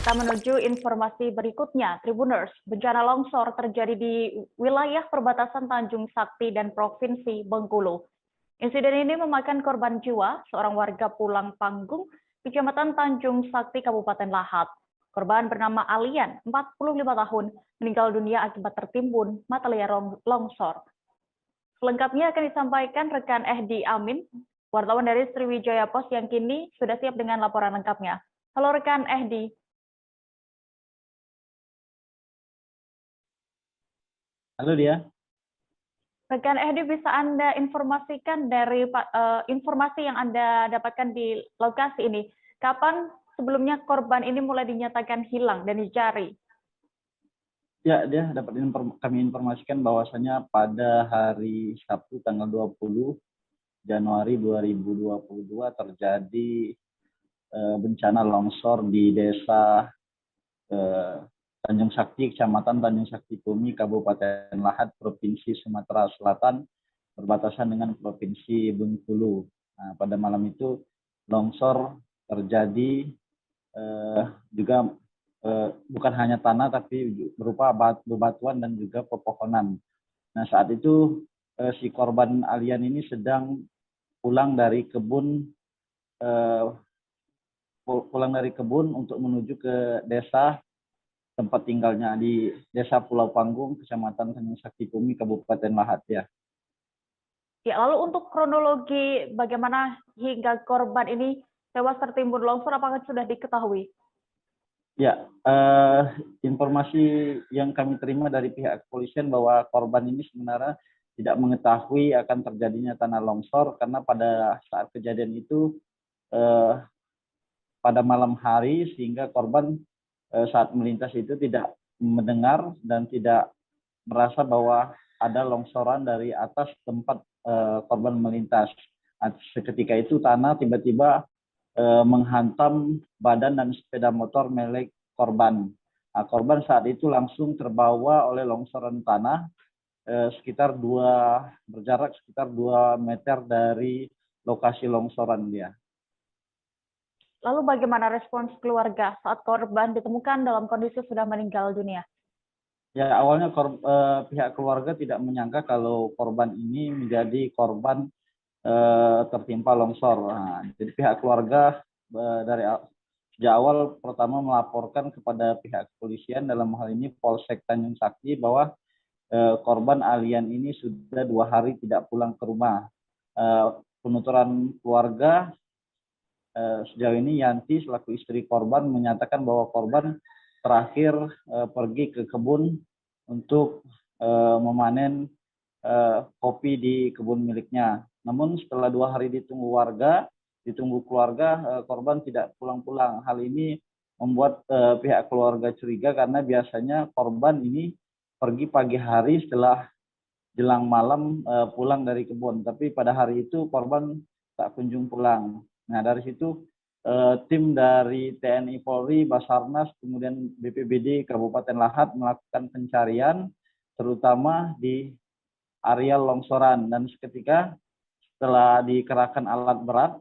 Kita menuju informasi berikutnya. Tribuners, bencana longsor terjadi di wilayah perbatasan Tanjung Sakti dan Provinsi Bengkulu. Insiden ini memakan korban jiwa, seorang warga Pulang Panggung, Kecamatan Tanjung Sakti, Kabupaten Lahat. Korban bernama Alian, 45 tahun, meninggal dunia akibat tertimbun mata liar longsor. Selengkapnya akan disampaikan rekan Ehdi Amin, wartawan dari Sriwijaya Post yang kini sudah siap dengan laporan lengkapnya. Halo rekan Ehdi. Halo dia. Rekan Ehdi, bisa Anda informasikan dari informasi yang Anda dapatkan di lokasi ini, kapan sebelumnya korban ini mulai dinyatakan hilang dan dicari? Ya, dia dapat kami informasikan bahwasanya pada hari Sabtu tanggal 20 Januari 2022 terjadi bencana longsor di desa Tanjung Sakti, Kecamatan Tanjung Sakti Bumi, Kabupaten Lahat, Provinsi Sumatera Selatan, berbatasan dengan Provinsi Bengkulu. Nah, pada malam itu longsor terjadi juga bukan hanya tanah tapi berupa bebatuan dan juga pepohonan. Nah, saat itu si korban Alian ini sedang pulang dari kebun untuk menuju ke desa tempat tinggalnya di Desa Pulau Panggung, Kecamatan Tanjung Sakti Bumi, Kabupaten Lahat ya. Ya, lalu untuk kronologi bagaimana hingga korban ini tewas tertimbun longsor, apakah sudah diketahui? Ya, informasi yang kami terima dari pihak kepolisian bahwa korban ini sebenarnya tidak mengetahui akan terjadinya tanah longsor karena pada saat kejadian itu pada malam hari, sehingga korban saat melintas itu tidak mendengar dan tidak merasa bahwa ada longsoran dari atas tempat korban melintas. Seketika itu tanah tiba-tiba menghantam badan dan sepeda motor milik korban. Nah, korban saat itu langsung terbawa oleh longsoran tanah berjarak sekitar 2 meter dari lokasi longsoran dia. Lalu bagaimana respons keluarga saat korban ditemukan dalam kondisi sudah meninggal dunia? Ya, awalnya pihak keluarga tidak menyangka kalau korban ini menjadi korban tertimpa longsor. Nah, jadi pihak keluarga sejak awal pertama melaporkan kepada pihak kepolisian, dalam hal ini Polsek Tanjung Sakti, bahwa korban Alian ini sudah 2 hari tidak pulang ke rumah. Penuturan keluarga sejauh ini, Yanti selaku istri korban menyatakan bahwa korban terakhir pergi ke kebun untuk memanen kopi di kebun miliknya. Namun setelah 2 hari ditunggu keluarga, korban tidak pulang-pulang. Hal ini membuat pihak keluarga curiga karena biasanya korban ini pergi pagi hari setelah jelang malam pulang dari kebun. Tapi pada hari itu korban tak kunjung pulang. Nah, dari situ tim dari TNI Polri, Basarnas, kemudian BPBD Kabupaten Lahat melakukan pencarian terutama di area longsoran, dan seketika setelah dikerahkan alat berat,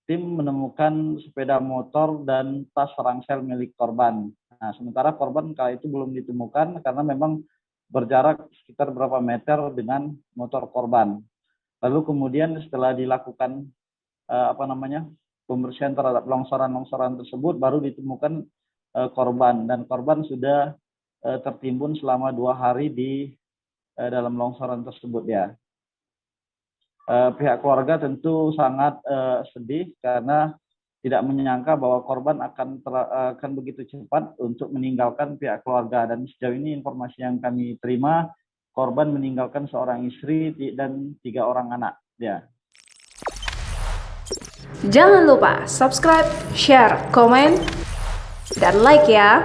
tim menemukan sepeda motor dan tas ransel milik korban. Nah, sementara korban kala itu belum ditemukan karena memang berjarak sekitar berapa meter dengan motor korban. Lalu kemudian setelah dilakukan pembersihan terhadap longsoran-longsoran tersebut, baru ditemukan korban, dan korban sudah tertimbun selama 2 hari di dalam longsoran tersebut ya. Pihak keluarga tentu sangat sedih karena tidak menyangka bahwa korban akan begitu cepat untuk meninggalkan pihak keluarga, dan sejauh ini informasi yang kami terima, korban meninggalkan seorang istri dan 3 orang anak ya. Jangan lupa subscribe, share, komen, dan like ya.